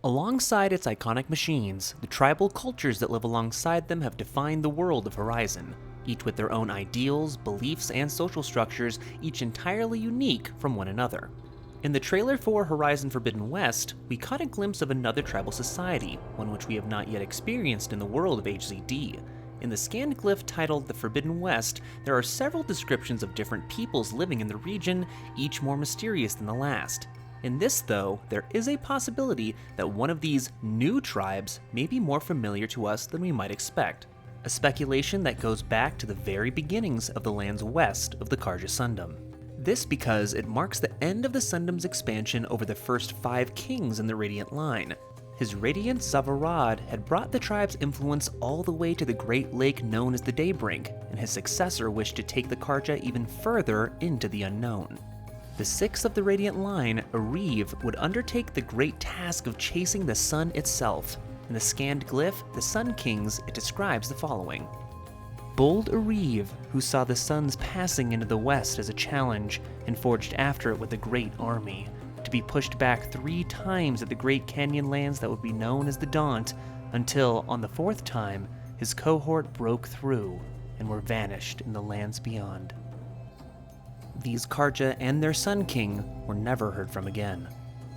Alongside its iconic machines, the tribal cultures that live alongside them have defined the world of Horizon, each with their own ideals, beliefs, and social structures, each entirely unique from one another. In the trailer for Horizon Forbidden West, we caught a glimpse of another tribal society, one which we have not yet experienced in the world of HZD. In the scanned glyph titled The Forbidden West, there are several descriptions of different peoples living in the region, each more mysterious than the last. In this, though, there is a possibility that one of these new tribes may be more familiar to us than we might expect, a speculation that goes back to the very beginnings of the lands west of the Carja Sundom. This because it marks the end of the Sundom's expansion over the first 5 kings in the Radiant line. His Radiant Zavarad had brought the tribe's influence all the way to the great lake known as the Daybrink, and his successor wished to take the Carja even further into the unknown. The 6th of the Radiant line, Areve, would undertake the great task of chasing the sun itself. In the scanned glyph, the Sun Kings, it describes the following. Bold Areve, who saw the sun's passing into the west as a challenge, and forged after it with a great army, to be pushed back 3 times at the great canyon lands that would be known as the Daunt, until, on the 4th time, his cohort broke through, and were vanished in the lands beyond. These Carja and their Sun King were never heard from again.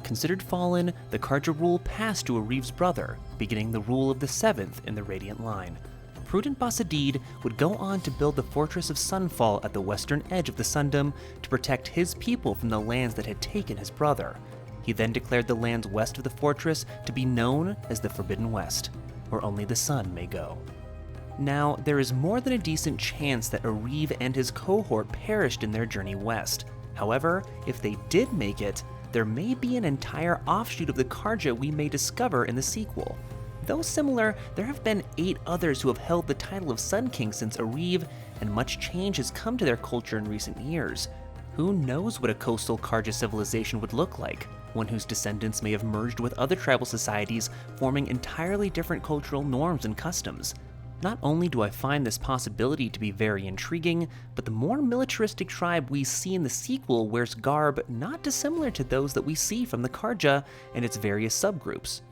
Considered fallen, the Carja rule passed to Areve's brother, beginning the rule of the 7th in the Radiant line. Prudent Basadid would go on to build the Fortress of Sunfall at the western edge of the Sundom to protect his people from the lands that had taken his brother. He then declared the lands west of the fortress to be known as the Forbidden West, where only the sun may go. Now, there is more than a decent chance that Areve and his cohort perished in their journey west. However, if they did make it, there may be an entire offshoot of the Carja we may discover in the sequel. Though similar, there have been 8 others who have held the title of Sun King since Areve, and much change has come to their culture in recent years. Who knows what a coastal Carja civilization would look like, one whose descendants may have merged with other tribal societies, forming entirely different cultural norms and customs. Not only do I find this possibility to be very intriguing, but the more militaristic tribe we see in the sequel wears garb not dissimilar to those that we see from the Carja and its various subgroups.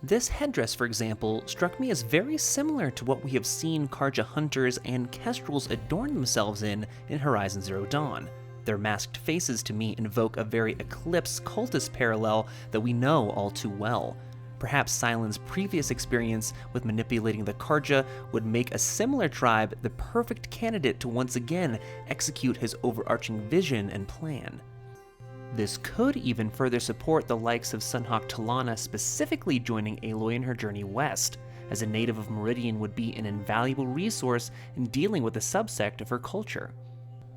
This headdress, for example, struck me as very similar to what we have seen Carja hunters and kestrels adorn themselves in Horizon Zero Dawn. Their masked faces to me invoke a very Eclipse cultist parallel that we know all too well. Perhaps Sylan's previous experience with manipulating the Carja would make a similar tribe the perfect candidate to once again execute his overarching vision and plan. This could even further support the likes of Sunhawk Talana specifically joining Aloy in her journey west, as a native of Meridian would be an invaluable resource in dealing with a subsect of her culture.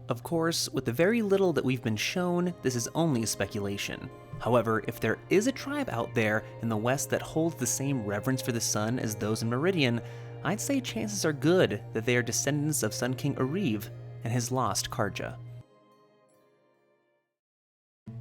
Of course, with the very little that we've been shown, this is only a speculation. However, if there is a tribe out there in the West that holds the same reverence for the sun as those in Meridian, I'd say chances are good that they are descendants of Sun King Areve and his lost Carja.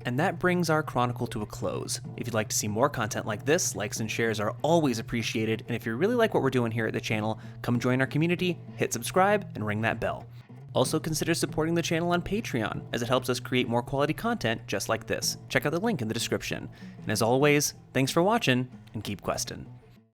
And that brings our chronicle to a close. If you'd like to see more content like this, likes and shares are always appreciated, and if you really like what we're doing here at the channel, come join our community, hit subscribe, and ring that bell. Also consider supporting the channel on Patreon, as it helps us create more quality content just like this. Check out the link in the description. And as always, thanks for watching, and keep questing.